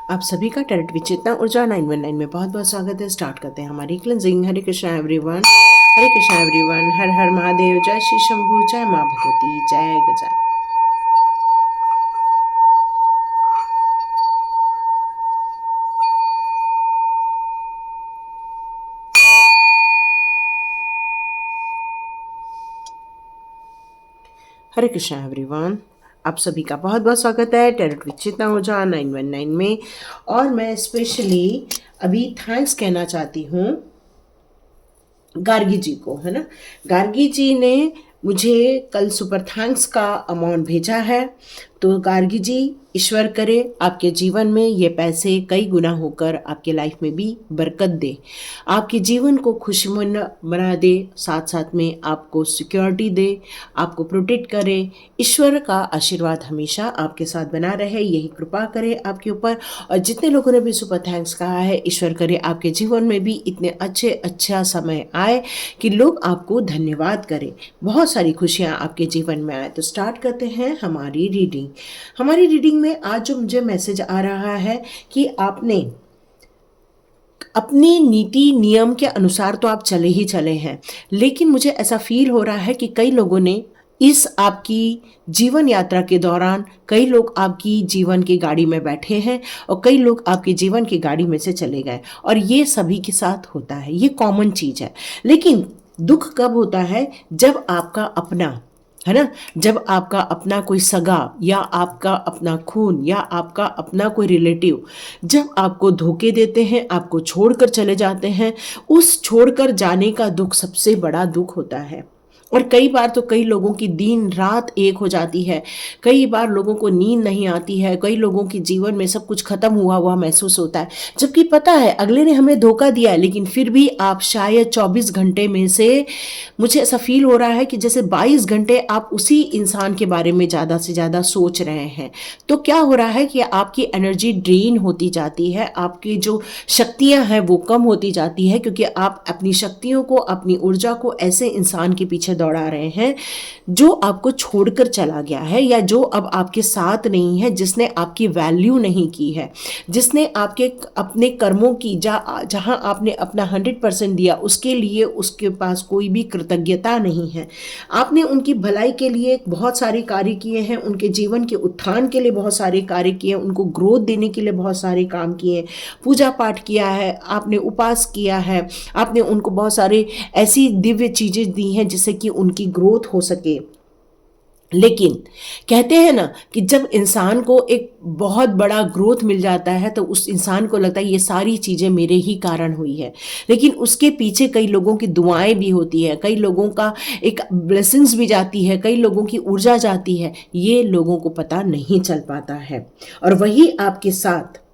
आप सभी का टैरेट विद चेतना ऊर्जा 919 में बहुत बहुत स्वागत है। स्टार्ट करते हैं हमारी क्लेंजिंग। हरे कृष्णा एवरीवन, हरे कृष्णा एवरीवन, हर हर महादेव, जय श्री शंभू, जय माँ भगवती, जय गजा। हरे कृष्णा एवरीवन, आप सभी का बहुत बहुत स्वागत है टैरेट विद चेतना ऊर्जा 919 में। और मैं स्पेशली अभी थैंक्स कहना चाहती हूँ गार्गी जी को, है ना। गार्गी जी ने मुझे कल सुपर थैंक्स का अमाउंट भेजा है। तो गार्गी जी, ईश्वर करे आपके जीवन में ये पैसे कई गुना होकर आपके लाइफ में भी बरकत दे, आपके जीवन को खुशमन बना दे, साथ साथ में आपको सिक्योरिटी दे, आपको प्रोटेक्ट करे। ईश्वर का आशीर्वाद हमेशा आपके साथ बना रहे, यही कृपा करे आपके ऊपर। और जितने लोगों ने भी सुपर थैंक्स कहा है, ईश्वर करे आपके जीवन में भी इतने अच्छा समय आए कि लोग आपको धन्यवाद करें, बहुत सारी खुशियाँ आपके जीवन में आए। तो स्टार्ट करते हैं हमारी रीडिंग। हमारी रीडिंग में आज जो मुझे मैसेज आ रहा है कि आपने अपने नीति नियम के अनुसार तो आप चले ही चले हैं, लेकिन मुझे ऐसा फील हो रहा है कि कई लोगों ने इस आपकी जीवन यात्रा के दौरान, कई लोग आपकी जीवन की गाड़ी में बैठे हैं और कई लोग आपके जीवन की गाड़ी में से चले गए। और ये सभी के साथ होता है, ये कॉमन चीज़ है। लेकिन दुख कब होता है? जब आपका अपना, है ना, जब आपका अपना कोई सगा या आपका अपना खून या आपका अपना कोई रिलेटिव जब आपको धोखे देते हैं, आपको छोड़कर चले जाते हैं, उस छोड़कर जाने का दुख सबसे बड़ा दुख होता है। और कई बार तो कई लोगों की दिन रात एक हो जाती है, कई बार लोगों को नींद नहीं आती है, कई लोगों के जीवन में सब कुछ खत्म हुआ हुआ महसूस होता है, जबकि पता है अगले ने हमें धोखा दिया है। लेकिन फिर भी आप शायद 24 घंटे में से, मुझे ऐसा फील हो रहा है कि जैसे 22 घंटे आप उसी इंसान के बारे में ज़्यादा से ज़्यादा सोच रहे हैं। तो क्या हो रहा है कि आपकी एनर्जी ड्रेन होती जाती है, आपकी जो शक्तियां हैं वो कम होती जाती है, क्योंकि आप अपनी शक्तियों को, अपनी ऊर्जा को ऐसे इंसान के पीछे दौड़ा रहे हैं जो आपको छोड़कर चला गया है, या जो अब आपके साथ नहीं है, जिसने आपकी वैल्यू नहीं की है, जिसने आपके अपने कर्मों की जहां आपने अपना 100% दिया, उसके लिए उसके पास कोई भी कृतज्ञता नहीं है। आपने उनकी भलाई के लिए बहुत सारे कार्य किए हैं, उनके जीवन के उत्थान के लिए बहुत सारे कार्य किए हैं, उनको ग्रोथ देने के लिए बहुत सारे काम किए, पूजा पाठ किया है, आपने उपास किया है, आपने उनको बहुत सारे ऐसी दिव्य चीज़ें दी हैं जिससे कि उनकी ग्रोथ हो सके। लेकिन कहते हैं ना कि जब इंसान को एक बहुत बड़ा ग्रोथ मिल जाता है तो उस इंसान को लगता है ये सारी चीज़ें मेरे ही कारण हुई है। लेकिन उसके पीछे कई लोगों की दुआएं भी होती है, कई लोगों का एक ब्लेसिंग्स भी जाती है, कई लोगों की ऊर्जा जाती है, ये लोगों को पता नहीं चल पाता है। और वही आपके साथ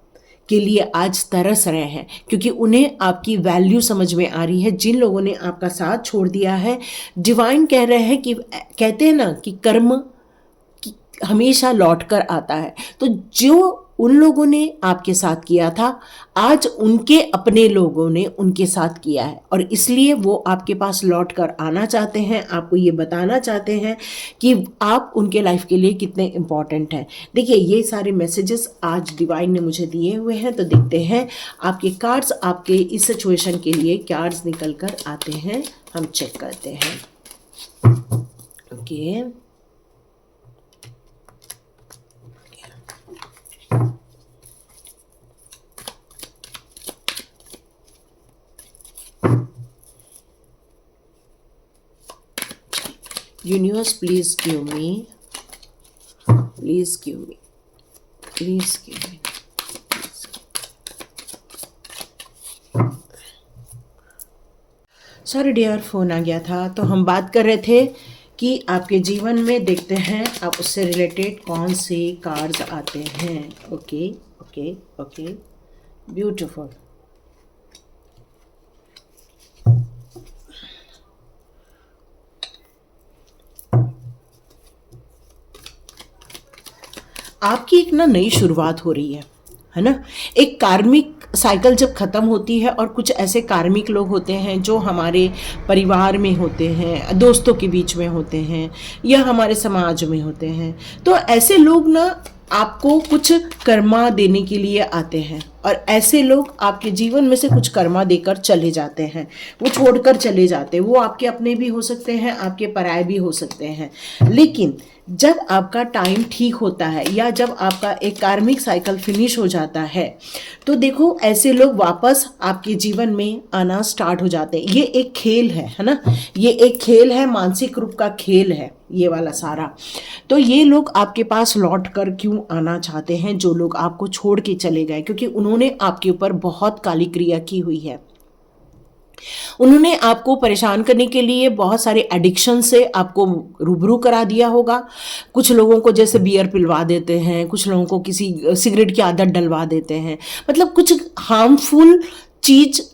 के लिए आज तरस रहे हैं, क्योंकि उन्हें आपकी वैल्यू समझ में आ रही है। जिन लोगों ने आपका साथ छोड़ दिया है, डिवाइन कह रहे हैं कि, कहते हैं ना कि कर्म हमेशा लौट कर आता है। तो जो उन लोगों ने आपके साथ किया था, आज उनके अपने लोगों ने उनके साथ किया है, और इसलिए वो आपके पास लौट कर आना चाहते हैं, आपको ये बताना चाहते हैं कि आप उनके लाइफ के लिए कितने इम्पॉर्टेंट हैं। देखिए, ये सारे मैसेजेस आज डिवाइन ने मुझे दिए हुए हैं, तो देखते हैं आपके कार्ड्स आपके इस सिचुएशन के लिए कार्ड्स निकल कर आते हैं, हम चेक करते हैं। Okay, universe please give me, please give me, please give me. Sorry dear, phone आ गया था। तो हम बात कर रहे थे कि आपके जीवन में, देखते हैं आप उससे रिलेटेड कौन से कार्ड्स आते हैं। Okay okay okay, beautiful. आपकी एक नई शुरुआत हो रही है ना। एक कार्मिक साइकिल जब ख़त्म होती है, और कुछ ऐसे कार्मिक लोग होते हैं जो हमारे परिवार में होते हैं, दोस्तों के बीच में होते हैं, या हमारे समाज में होते हैं, तो ऐसे लोग आपको कुछ कर्मा देने के लिए आते हैं, और ऐसे लोग आपके जीवन में से कुछ कर्मा देकर चले जाते हैं, वो छोड़कर चले जाते हैं। वो आपके अपने भी हो सकते हैं, आपके पराये भी हो सकते हैं। लेकिन जब आपका टाइम ठीक होता है या जब आपका एक कार्मिक साइकिल फिनिश हो जाता है, तो देखो ऐसे लोग वापस आपके जीवन में आना स्टार्ट हो जाते हैं। ये एक खेल है ना, ये एक खेल है, मानसिक रूप का खेल है ये वाला सारा। तो ये लोग आपके पास लौट कर क्यों आना चाहते हैं, जो लोग आपको छोड़ के चले गए? क्योंकि उन्होंने आपके ऊपर बहुत काली क्रिया की हुई है। उन्होंने आपको परेशान करने के लिए बहुत सारे एडिक्शन से आपको रूबरू करा दिया होगा। कुछ लोगों को जैसे बियर पिलवा देते हैं, कुछ लोगों को किसी सिगरेट की आदत डलवा देते हैं, मतलब कुछ हार्मफुल चीज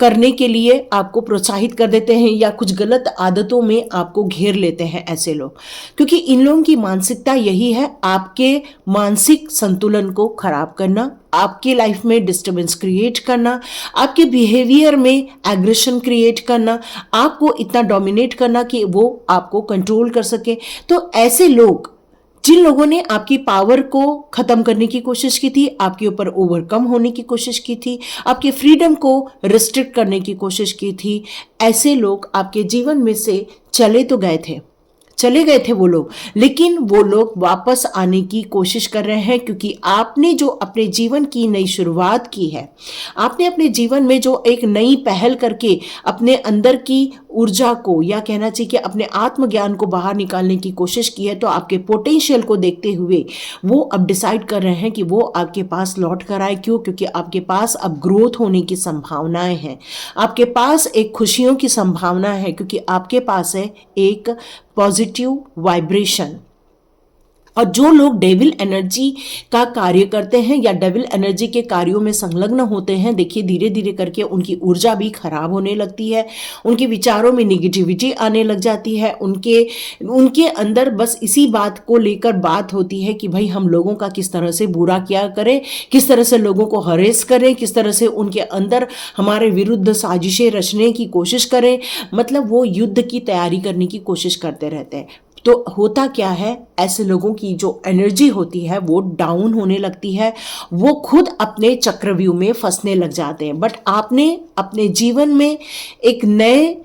करने के लिए आपको प्रोत्साहित कर देते हैं, या कुछ गलत आदतों में आपको घेर लेते हैं ऐसे लोग। क्योंकि इन लोगों की मानसिकता यही है, आपके मानसिक संतुलन को खराब करना, आपके लाइफ में डिस्टर्बेंस क्रिएट करना, आपके बिहेवियर में एग्रेशन क्रिएट करना, आपको इतना डोमिनेट करना कि वो आपको कंट्रोल कर सके। तो ऐसे लोग, जिन लोगों ने आपकी पावर को खत्म करने की कोशिश की थी, आपके ऊपर ओवरकम होने की कोशिश की थी, आपके फ्रीडम को रिस्ट्रिक्ट करने की कोशिश की थी, ऐसे लोग आपके जीवन में से चले गए थे वो लोग। लेकिन वो लोग वापस आने की कोशिश कर रहे हैं, क्योंकि आपने जो अपने जीवन की नई शुरुआत की है, आपने अपने जीवन में जो एक नई पहल करके अपने अंदर की ऊर्जा को, या कहना चाहिए कि अपने आत्मज्ञान को बाहर निकालने की कोशिश की है, तो आपके पोटेंशियल को देखते हुए वो अब डिसाइड कर रहे हैं कि वो आपके पास लौट कर आए। क्यों? क्योंकि आपके पास अब ग्रोथ होने की संभावनाएं हैं, आपके पास एक खुशियों की संभावना है, क्योंकि आपके पास है एक पॉजिटिव वाइब्रेशन। और जो लोग डेविल एनर्जी का कार्य करते हैं या डेविल एनर्जी के कार्यों में संलग्न होते हैं, देखिए धीरे धीरे करके उनकी ऊर्जा भी खराब होने लगती है, उनके विचारों में निगेटिविटी आने लग जाती है, उनके अंदर बस इसी बात को लेकर बात होती है कि भाई हम लोगों का किस तरह से बुरा क्या करें, किस तरह से लोगों को हरेस करें, किस तरह से उनके अंदर हमारे विरुद्ध साजिशें रचने की कोशिश करें। मतलब वो युद्ध की तैयारी करने की कोशिश करते रहते हैं। तो होता क्या है, ऐसे लोगों की जो एनर्जी होती है वो डाउन होने लगती है, वो खुद अपने चक्रव्यूह में फंसने लग जाते हैं। बट आपने अपने जीवन में एक नए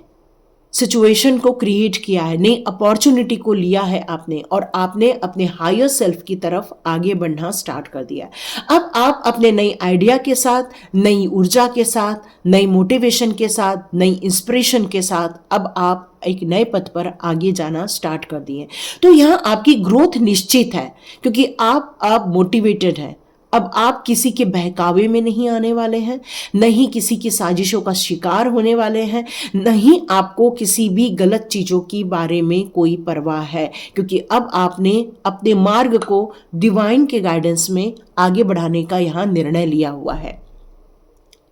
सिचुएशन को क्रिएट किया है, नई अपॉर्चुनिटी को लिया है आपने, और आपने अपने हायर सेल्फ की तरफ आगे बढ़ना स्टार्ट कर दिया। अब आप अपने नई आइडिया के साथ, नई ऊर्जा के साथ, नई मोटिवेशन के साथ, नई इंस्पिरेशन के साथ अब आप एक नए पथ पर आगे जाना स्टार्ट कर दिए। तो यहाँ आपकी ग्रोथ निश्चित है, क्योंकि आप मोटिवेटेड हैं। अब आप किसी के बहकावे में नहीं आने वाले हैं, नहीं किसी की साजिशों का शिकार होने वाले हैं, नहीं आपको किसी भी गलत चीज़ों की बारे में कोई परवाह है, क्योंकि अब आपने अपने मार्ग को डिवाइन के गाइडेंस में आगे बढ़ाने का यहाँ निर्णय लिया हुआ है।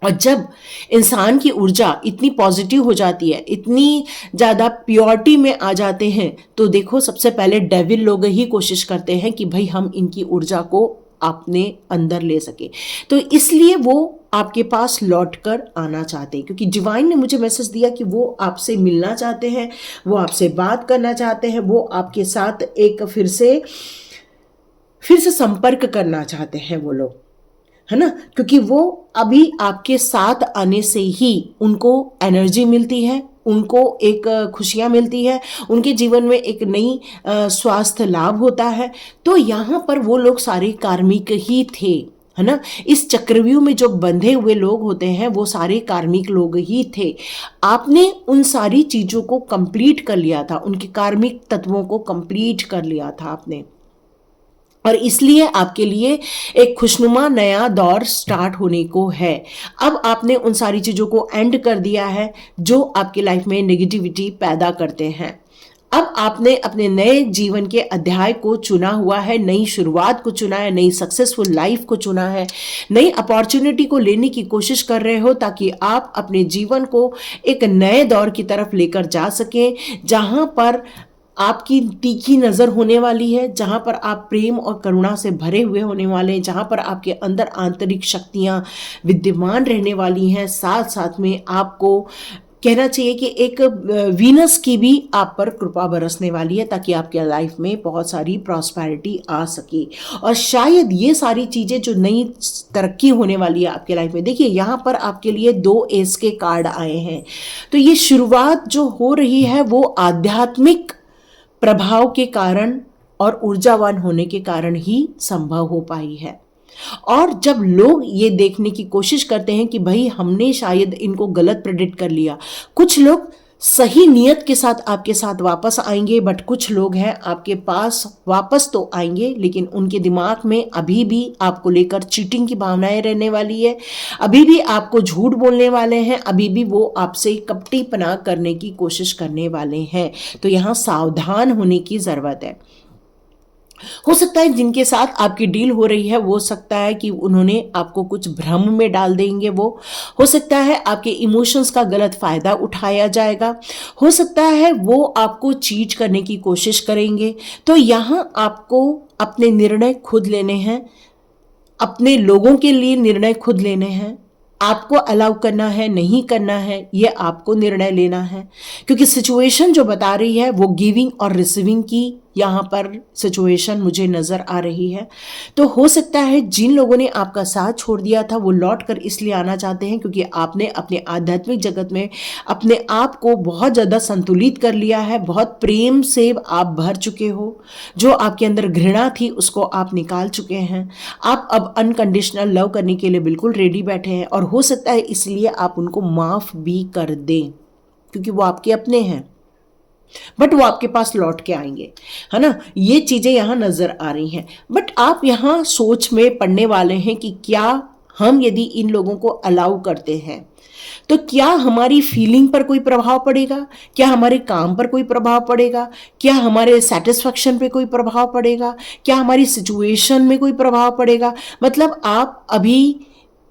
और जब इंसान की ऊर्जा इतनी पॉजिटिव हो जाती है, इतनी ज़्यादा प्योरिटी में आ जाते हैं, तो देखो सबसे पहले डेविल लोग ही कोशिश करते हैं कि भाई हम इनकी ऊर्जा को अपने अंदर ले सके। तो इसलिए वो आपके पास लौट कर आना चाहते हैं, क्योंकि डिवाइन ने मुझे मैसेज दिया कि वो आपसे मिलना चाहते हैं, वो आपसे बात करना चाहते हैं, वो आपके साथ एक फिर से संपर्क करना चाहते हैं वो लोग, है ना। क्योंकि वो अभी आपके साथ आने से ही उनको एनर्जी मिलती है, उनको एक खुशियाँ मिलती है, उनके जीवन में एक नई स्वास्थ्य लाभ होता है। तो यहाँ पर वो लोग सारे कार्मिक ही थे, है ना। इस चक्रव्यूह में जो बंधे हुए लोग होते हैं वो सारे कार्मिक लोग ही थे। आपने उन सारी चीज़ों को कंप्लीट कर लिया था, उनके कार्मिक तत्वों को कंप्लीट कर लिया था आपने, और इसलिए आपके लिए एक खुशनुमा नया दौर स्टार्ट होने को है। अब आपने उन सारी चीज़ों को एंड कर दिया है जो आपकी लाइफ में नेगेटिविटी पैदा करते हैं। अब आपने अपने नए जीवन के अध्याय को चुना हुआ है, नई शुरुआत को चुना है, नई सक्सेसफुल लाइफ को चुना है, नई अपॉर्चुनिटी को लेने की कोशिश कर रहे हो, ताकि आप अपने जीवन को एक नए दौर की तरफ लेकर जा सकें, जहां पर आपकी तीखी नज़र होने वाली है, जहाँ पर आप प्रेम और करुणा से भरे हुए होने वाले हैं, जहाँ पर आपके अंदर आंतरिक शक्तियाँ विद्यमान रहने वाली हैं। साथ साथ में आपको कहना चाहिए कि एक वीनस की भी आप पर कृपा बरसने वाली है, ताकि आपके लाइफ में बहुत सारी प्रॉस्पेरिटी आ सके। और शायद ये सारी चीज़ें जो नई तरक्की होने वाली है आपके लाइफ में, देखिए यहाँ पर आपके लिए 2 एस के कार्ड आए हैं। तो ये शुरुआत जो हो रही है वो आध्यात्मिक प्रभाव के कारण और ऊर्जावान होने के कारण ही संभव हो पाई है। और जब लोग ये देखने की कोशिश करते हैं कि भाई हमने शायद इनको गलत प्रेडिक्ट कर लिया, कुछ लोग सही नियत के साथ आपके साथ वापस आएंगे, बट कुछ लोग हैं आपके पास वापस तो आएंगे लेकिन उनके दिमाग में अभी भी आपको लेकर चीटिंग की भावनाएं रहने वाली है, अभी भी आपको झूठ बोलने वाले हैं, अभी भी वो आपसे कपटीपना करने की कोशिश करने वाले हैं। तो यहाँ सावधान होने की ज़रूरत है। हो सकता है जिनके साथ आपकी डील हो रही है, वो सकता है कि उन्होंने आपको कुछ भ्रम में डाल देंगे। वो हो सकता है आपके इमोशंस का गलत फायदा उठाया जाएगा, हो सकता है वो आपको चीट करने की कोशिश करेंगे। तो यहाँ आपको अपने निर्णय खुद लेने हैं, अपने लोगों के लिए निर्णय खुद लेने हैं। आपको अलाउ करना है नहीं करना है ये आपको निर्णय लेना है, क्योंकि सिचुएशन जो बता रही है वो गिविंग और रिसीविंग की यहाँ पर सिचुएशन मुझे नज़र आ रही है। तो हो सकता है जिन लोगों ने आपका साथ छोड़ दिया था वो लौट कर इसलिए आना चाहते हैं क्योंकि आपने अपने आध्यात्मिक जगत में अपने आप को बहुत ज़्यादा संतुलित कर लिया है, बहुत प्रेम से आप भर चुके हो, जो आपके अंदर घृणा थी उसको आप निकाल चुके हैं। आप अब अनकंडीशनल लव करने के लिए बिल्कुल रेडी बैठे हैं, और हो सकता है इसलिए आप उनको माफ़ भी कर दें क्योंकि वो आपके अपने हैं, बट वो आपके पास लौट के आएंगे, है ना। ये चीज़ें यहाँ नज़र आ रही हैं। बट आप यहाँ सोच में पड़ने वाले हैं कि क्या हम यदि इन लोगों को अलाउ करते हैं तो क्या हमारी फीलिंग पर कोई प्रभाव पड़ेगा, क्या हमारे काम पर कोई प्रभाव पड़ेगा, क्या हमारे सेटिस्फैक्शन पे कोई प्रभाव पड़ेगा, क्या हमारी सिचुएशन में कोई प्रभाव पड़ेगा। मतलब आप अभी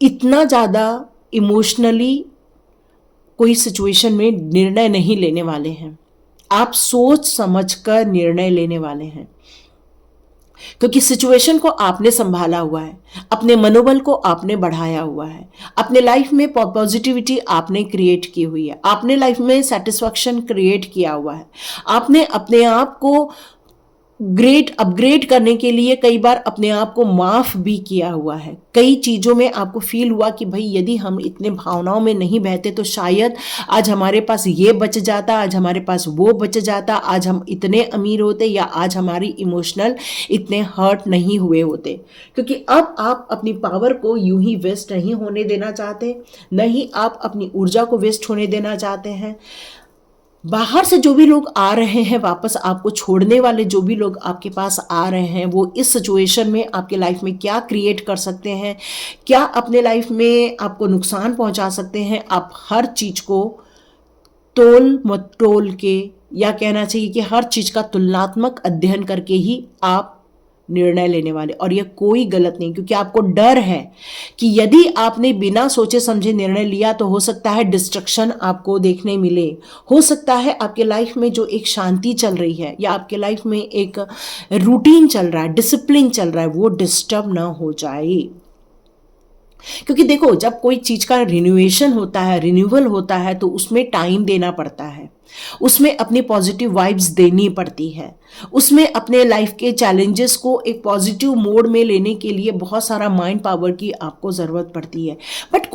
इतना ज़्यादा इमोशनली कोई सिचुएशन में निर्णय नहीं लेने वाले हैं, आप सोच समझकर निर्णय लेने वाले हैं, क्योंकि सिचुएशन को आपने संभाला हुआ है, अपने मनोबल को आपने बढ़ाया हुआ है, अपने लाइफ में पॉजिटिविटी आपने क्रिएट की हुई है, आपने लाइफ में सेटिस्फैक्शन क्रिएट किया हुआ है, आपने अपने आप को ग्रेट अपग्रेड करने के लिए कई बार अपने आप को माफ़ भी किया हुआ है। कई चीज़ों में आपको फील हुआ कि भाई यदि हम इतने भावनाओं में नहीं बहते तो शायद आज हमारे पास ये बच जाता, आज हमारे पास वो बच जाता, आज हम इतने अमीर होते, या आज हमारी इमोशनल इतने हर्ट नहीं हुए होते। क्योंकि अब आप अपनी पावर को यूं ही वेस्ट नहीं होने देना चाहते, न ही आप अपनी ऊर्जा को वेस्ट होने देना चाहते हैं। बाहर से जो भी लोग आ रहे हैं, वापस आपको छोड़ने वाले जो भी लोग आपके पास आ रहे हैं, वो इस सिचुएशन में आपके लाइफ में क्या क्रिएट कर सकते हैं, क्या अपने लाइफ में आपको नुकसान पहुंचा सकते हैं, आप हर चीज़ को तोल मटोल के, या कहना चाहिए कि हर चीज़ का तुलनात्मक अध्ययन करके ही आप निर्णय लेने वाले। और यह कोई गलत नहीं, क्योंकि आपको डर है कि यदि आपने बिना सोचे समझे निर्णय लिया तो हो सकता है डिस्ट्रक्शन आपको देखने मिले, हो सकता है आपके लाइफ में जो एक शांति चल रही है या आपके लाइफ में एक रूटीन चल रहा है, डिसिप्लिन चल रहा है, वो डिस्टर्ब ना हो जाए। क्योंकि देखो, जब कोई चीज़ का रिन्यूएशन होता है, रिन्यूअल होता है, तो उसमें टाइम देना पड़ता है, उसमें अपनी पॉजिटिव वाइब्स देनी पड़ती है, उसमें अपने लाइफ के चैलेंजेस को एक पॉजिटिव मोड में लेने के लिए बहुत सारा माइंड पावर की आपको ज़रूरत पड़ती है। बट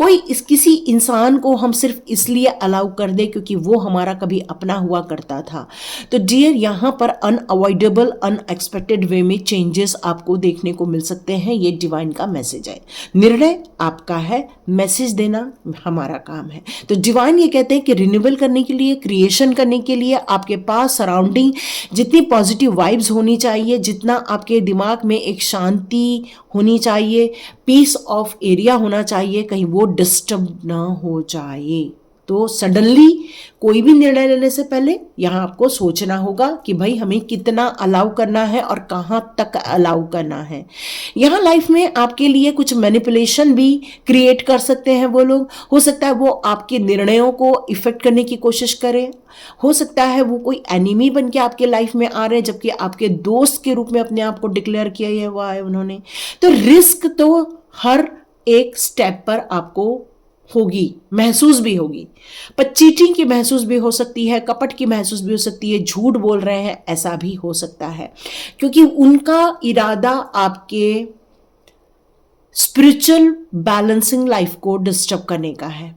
किसी इंसान को हम सिर्फ इसलिए अलाउ कर दे क्योंकि वो हमारा कभी अपना हुआ करता था। तो डियर, यहाँ पर अनअवॉइडेबल अनएक्सपेक्टेड वे में चेंजेस आपको देखने को मिल सकते हैं। ये डिवाइन का मैसेज है। निर्णय आपका है, मैसेज देना हमारा काम है। तो डिवाइन ये कहते हैं कि रिन्यूअल करने के लिए, क्रिएशन करने के लिए आपके पास सराउंडिंग जितनी पॉजिटिव वाइब्स होनी चाहिए, जितना आपके दिमाग में एक शांति होनी चाहिए, पीस ऑफ एरिया होना चाहिए, कहीं वो डिस्टर्ब ना हो जाए। तो सडनली कोई भी निर्णय लेने से पहले यहाँ आपको सोचना होगा कि भाई हमें कितना अलाउ करना है और कहाँ तक अलाउ करना है। यहाँ लाइफ में आपके लिए कुछ मैनिपुलेशन भी क्रिएट कर सकते हैं वो लोग। हो सकता है वो आपके निर्णयों को इफेक्ट करने की कोशिश करें, हो सकता है वो कोई एनिमी बन के आपके लाइफ में आ रहे हैं जबकि आपके दोस्त के रूप में अपने आप को डिक्लेयर किया हुआ है उन्होंने। तो रिस्क तो हर एक स्टेप पर आपको होगी, महसूस भी होगी, पर चीटिंग की महसूस भी हो सकती है, कपट की महसूस भी हो सकती है, झूठ बोल रहे हैं ऐसा भी हो सकता है, क्योंकि उनका इरादा आपके स्पिरिचुअल बैलेंसिंग लाइफ को डिस्टर्ब करने का है।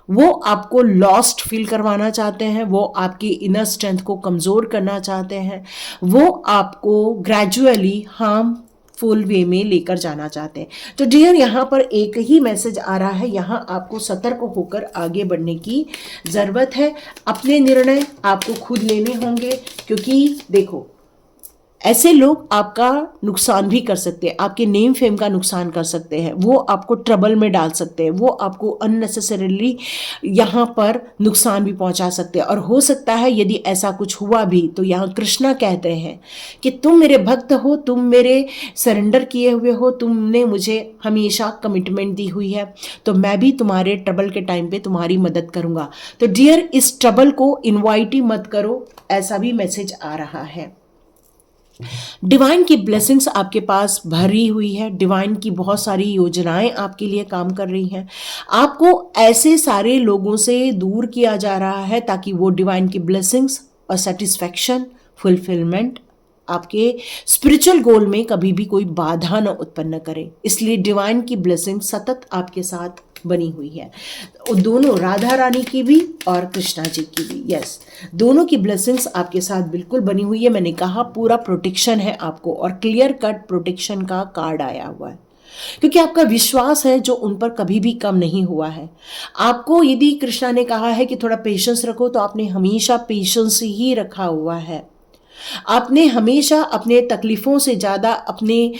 वो आपको लॉस्ट फील करवाना चाहते हैं, वो आपकी इनर स्ट्रेंथ को कमज़ोर करना चाहते हैं, वो आपको ग्रेजुअली हार्मफुल वे में लेकर जाना चाहते हैं। तो डियर, यहाँ पर एक ही मैसेज आ रहा है, यहाँ आपको सतर्क होकर आगे बढ़ने की ज़रूरत है। अपने निर्णय आपको खुद लेने होंगे, क्योंकि देखो, ऐसे लोग आपका नुकसान भी कर सकते हैं, आपके नेम फेम का नुकसान कर सकते हैं, वो आपको ट्रबल में डाल सकते हैं, वो आपको अननेसेसरीली यहाँ पर नुकसान भी पहुँचा सकते हैं। और हो सकता है यदि ऐसा कुछ हुआ भी तो यहाँ कृष्णा कहते हैं कि तुम मेरे भक्त हो, तुम मेरे सरेंडर किए हुए हो, तुमने मुझे हमेशा कमिटमेंट दी हुई है, तो मैं भी तुम्हारे ट्रबल के टाइम पे तुम्हारी मदद करूँगा। तो डियर, इस ट्रबल को इन्वाइट ही मत करो, ऐसा भी मैसेज आ रहा है। डिवाइन की ब्लेसिंग्स आपके पास भरी हुई है, डिवाइन की बहुत सारी योजनाएं आपके लिए काम कर रही हैं। आपको ऐसे सारे लोगों से दूर किया जा रहा है ताकि वो डिवाइन की ब्लेसिंग्स और सेटिस्फैक्शन, फुलफिलमेंट आपके स्पिरिचुअल गोल में कभी भी कोई बाधा न उत्पन्न करे। इसलिए डिवाइन की ब्लेसिंग सतत आपके साथ बनी हुई है, दोनों, राधा रानी की भी और कृष्णा जी की भी। यस, दोनों की ब्लेसिंग्स आपके साथ बिल्कुल बनी हुई है। मैंने कहा पूरा प्रोटेक्शन है आपको, और क्लियर कट प्रोटेक्शन का कार्ड आया हुआ है, क्योंकि आपका विश्वास है जो उन पर कभी भी कम नहीं हुआ है। आपको यदि कृष्णा ने कहा है कि थोड़ा पेशेंस रखो, तो आपने हमेशा पेशेंस ही रखा हुआ है। आपने हमेशा अपने तकलीफों से ज़्यादा अपने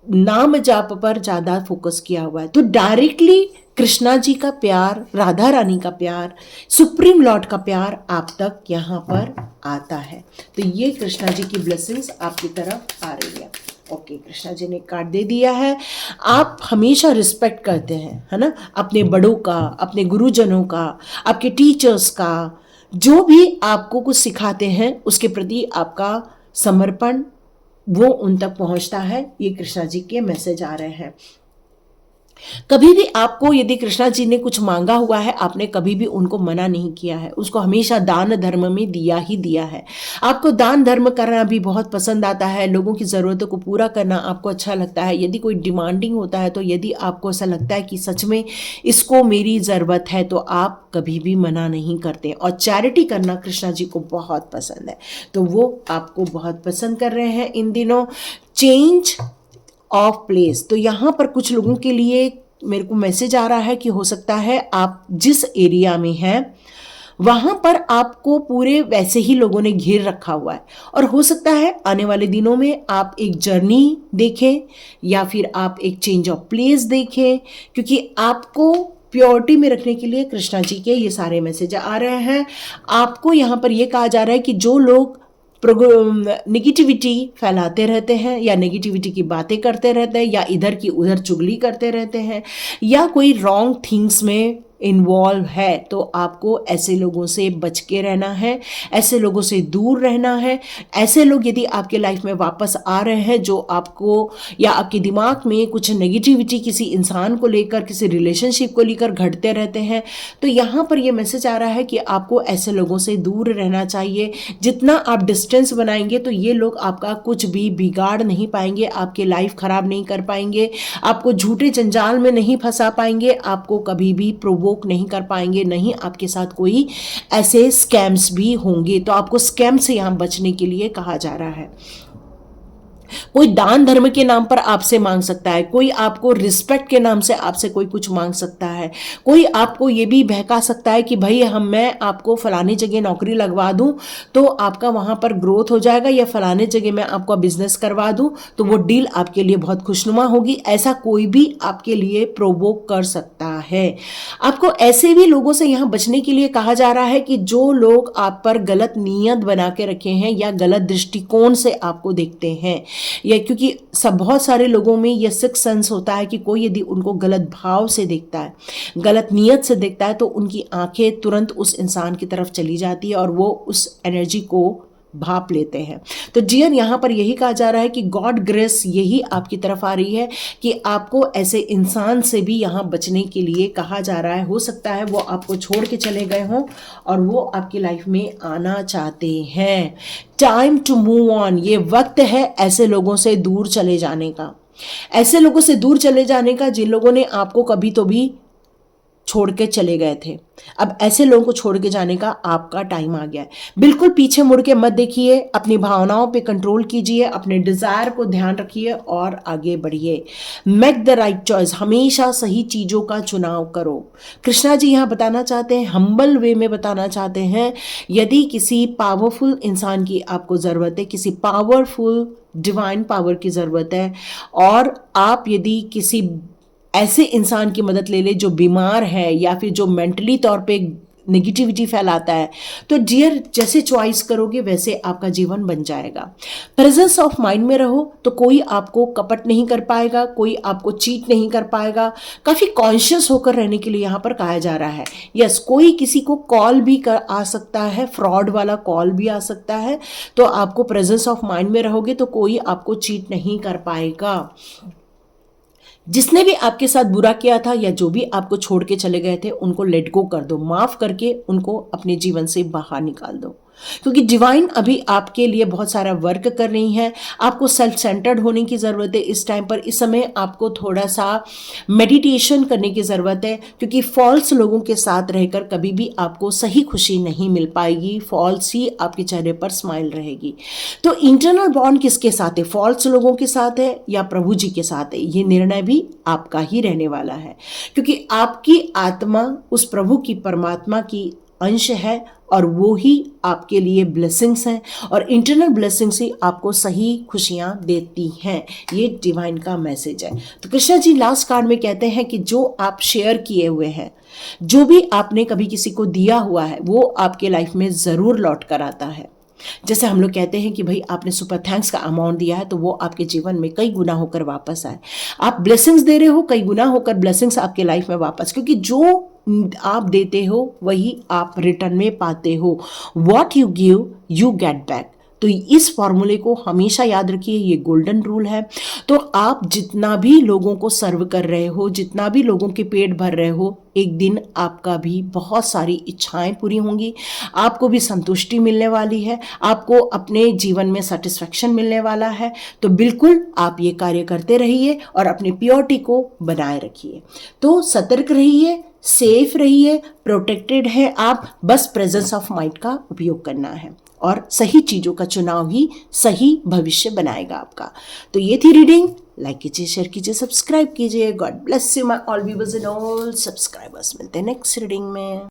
नाम जाप पर ज़्यादा फोकस किया हुआ है। तो डायरेक्टली कृष्णा जी का प्यार, राधा रानी का प्यार, सुप्रीम लॉर्ड का प्यार आप तक यहाँ पर आता है। तो ये कृष्णा जी की ब्लेसिंग्स आपकी तरफ आ रही है। ओके, कृष्णा जी ने कार्ड दे दिया है। आप हमेशा रिस्पेक्ट करते हैं, है ना, अपने बड़ों का, अपने गुरुजनों का, आपके टीचर्स का, जो भी आपको कुछ सिखाते हैं उसके प्रति आपका समर्पण वो उन तक पहुंचता है। ये कृष्णा जी के मैसेज आ रहे हैं। कभी भी आपको यदि कृष्णा जी ने कुछ मांगा हुआ है, आपने कभी भी उनको मना नहीं किया है, उसको हमेशा दान धर्म में दिया ही दिया है। आपको दान धर्म करना भी बहुत पसंद आता है, लोगों की ज़रूरतों को पूरा करना आपको अच्छा लगता है। यदि कोई डिमांडिंग होता है, तो यदि आपको ऐसा लगता है कि सच में इसको मेरी ज़रूरत है, तो आप कभी भी मना नहीं करते। और चैरिटी करना कृष्णा जी को बहुत पसंद है, तो वो आपको बहुत पसंद कर रहे हैं इन दिनों। चेंज ऑफ प्लेस, तो यहाँ पर कुछ लोगों के लिए मेरे को मैसेज आ रहा है कि हो सकता है आप जिस एरिया में हैं वहाँ पर आपको पूरे वैसे ही लोगों ने घेर रखा हुआ है, और हो सकता है आने वाले दिनों में आप एक जर्नी देखें या फिर आप एक चेंज ऑफ प्लेस देखें, क्योंकि आपको प्योरिटी में रखने के लिए कृष्णा जी के ये सारे मैसेज आ रहे हैं। आपको यहाँ पर ये कहा जा रहा है कि जो लोग निगेटिविटी फैलाते रहते हैं या नेगेटिविटी की बातें करते रहते हैं या इधर की उधर चुगली करते रहते हैं या कोई रॉन्ग थिंग्स में इन्वॉल्व है, तो आपको ऐसे लोगों से बच के रहना है, ऐसे लोगों से दूर रहना है। ऐसे लोग यदि आपके लाइफ में वापस आ रहे हैं जो आपको या आपके दिमाग में कुछ नेगेटिविटी किसी इंसान को लेकर, किसी रिलेशनशिप को लेकर घटते रहते हैं, तो यहाँ पर ये मैसेज आ रहा है कि आपको ऐसे लोगों से दूर रहना चाहिए। जितना आप डिस्टेंस बनाएंगे तो ये लोग आपका कुछ भी बिगाड़ नहीं पाएंगे, आपके लाइफ खराब नहीं कर पाएंगे, आपको झूठे जंजाल में नहीं फंसा पाएंगे, आपको कभी भी प्रोवोक नहीं कर पाएंगे, नहीं आपके साथ कोई ऐसे स्कैम्स भी होंगे। तो आपको स्कैम से यहां बचने के लिए कहा जा रहा है। कोई दान धर्म के नाम पर आपसे मांग सकता है, कोई आपको रिस्पेक्ट के नाम से आपसे कोई कुछ मांग सकता है, कोई आपको ये भी बहका सकता है कि भाई मैं आपको फलानी जगह नौकरी लगवा दूं तो आपका वहां पर ग्रोथ हो जाएगा, या फलाने जगह मैं आपको बिजनेस करवा दूं तो वो डील आपके लिए बहुत खुशनुमा होगी। ऐसा कोई भी आपके लिए प्रोवोक कर सकता है। आपको ऐसे भी लोगों से यहाँ बचने के लिए कहा जा रहा है कि जो लोग आप पर गलत नीयत बना के रखे हैं या गलत दृष्टिकोण से आपको देखते हैं, या क्योंकि बहुत सारे लोगों में यह सिक्स सेंस होता है कि कोई यदि उनको गलत भाव से देखता है, गलत नीयत से देखता है, तो उनकी आंखें तुरंत उस इंसान की तरफ चली जाती है और वो उस एनर्जी को भाप लेते हैं। तो डियर, यहाँ पर यही कहा जा रहा है कि गॉड ग्रेस यही आपकी तरफ आ रही है कि आपको ऐसे इंसान से भी यहाँ बचने के लिए कहा जा रहा है। हो सकता है वो आपको छोड़ के चले गए हों और वो आपकी लाइफ में आना चाहते हैं। टाइम टू मूव ऑन, ये वक्त है ऐसे लोगों से दूर चले जाने का, ऐसे लोगों से दूर चले जाने का जिन लोगों ने आपको कभी तो भी छोड़ के चले गए थे। अब ऐसे लोगों को छोड़ के जाने का आपका टाइम आ गया है। बिल्कुल पीछे मुड़ के मत देखिए, अपनी भावनाओं पे कंट्रोल कीजिए, अपने डिजायर को ध्यान रखिए और आगे बढ़िए। मेक द राइट चॉइस, हमेशा सही चीजों का चुनाव करो। कृष्णा जी यहाँ बताना चाहते हैं, हम्बल वे में बताना चाहते हैं, यदि किसी पावरफुल इंसान की आपको जरूरत है, किसी पावरफुल डिवाइन पावर की जरूरत है, और आप यदि किसी ऐसे इंसान की मदद ले ले जो बीमार है या फिर जो मेंटली तौर पे नेगेटिविटी फैलाता है, तो डियर जैसे चॉइस करोगे वैसे आपका जीवन बन जाएगा। प्रेजेंस ऑफ माइंड में रहो तो कोई आपको कपट नहीं कर पाएगा, कोई आपको चीट नहीं कर पाएगा। काफ़ी कॉन्शियस होकर रहने के लिए यहाँ पर कहा जा रहा है। यस, कोई किसी को कॉल भी आ सकता है, फ्रॉड वाला कॉल भी आ सकता है, तो आपको प्रेजेंस ऑफ माइंड में रहोगे तो कोई आपको चीट नहीं कर पाएगा। जिसने भी आपके साथ बुरा किया था या जो भी आपको छोड़ के चले गए थे, उनको लेट गो कर दो, माफ करके उनको अपने जीवन से बाहर निकाल दो, क्योंकि डिवाइन अभी आपके लिए बहुत सारा वर्क कर रही है। आपको सेल्फ सेंटर्ड होने की ज़रूरत है इस टाइम पर। इस समय आपको थोड़ा सा मेडिटेशन करने की ज़रूरत है, क्योंकि फॉल्स लोगों के साथ रहकर कभी भी आपको सही खुशी नहीं मिल पाएगी, फॉल्स ही आपके चेहरे पर स्माइल रहेगी। तो इंटरनल बॉन्ड किसके साथ है, फॉल्स लोगों के साथ है या प्रभु जी के साथ है, ये निर्णय भी आपका ही रहने वाला है, क्योंकि आपकी आत्मा उस प्रभु की, परमात्मा की अंश है और वो ही आपके लिए ब्लेसिंग्स हैं, और इंटरनल ब्लेसिंग्स ही आपको सही खुशियां देती हैं। ये डिवाइन का मैसेज है। तो कृष्णा जी लास्ट कार्ड में कहते हैं कि जो आप शेयर किए हुए हैं, जो भी आपने कभी किसी को दिया हुआ है, वो आपके लाइफ में ज़रूर लौट कर आता है। जैसे हम लोग कहते हैं कि भाई आपने सुपर थैंक्स का अमाउंट दिया है तो वो आपके जीवन में कई गुना होकर वापस आए। आप ब्लेसिंग्स दे रहे हो, कई गुना होकर ब्लेसिंग्स आपके लाइफ में वापस, क्योंकि जो आप देते हो वही आप रिटर्न में पाते हो। What you give you get back. तो इस फॉर्मूले को हमेशा याद रखिए, ये गोल्डन रूल है। तो आप जितना भी लोगों को सर्व कर रहे हो, जितना भी लोगों के पेट भर रहे हो, एक दिन आपका भी बहुत सारी इच्छाएं पूरी होंगी, आपको भी संतुष्टि मिलने वाली है, आपको अपने जीवन में सेटिस्फैक्शन मिलने वाला है। तो बिल्कुल आप ये कार्य करते रहिए और अपनी प्योरिटी को बनाए रखिए। तो सतर्क रहिए, सेफ रहिए, प्रोटेक्टेड है आप, बस प्रेजेंस ऑफ माइंड का उपयोग करना है और सही चीज़ों का चुनाव ही सही भविष्य बनाएगा आपका। तो ये थी रीडिंग। लाइक कीजिए, शेयर कीजिए, सब्सक्राइब कीजिए। God bless you my all viewers and all subscribers. मिलते हैं नेक्स्ट रीडिंग में।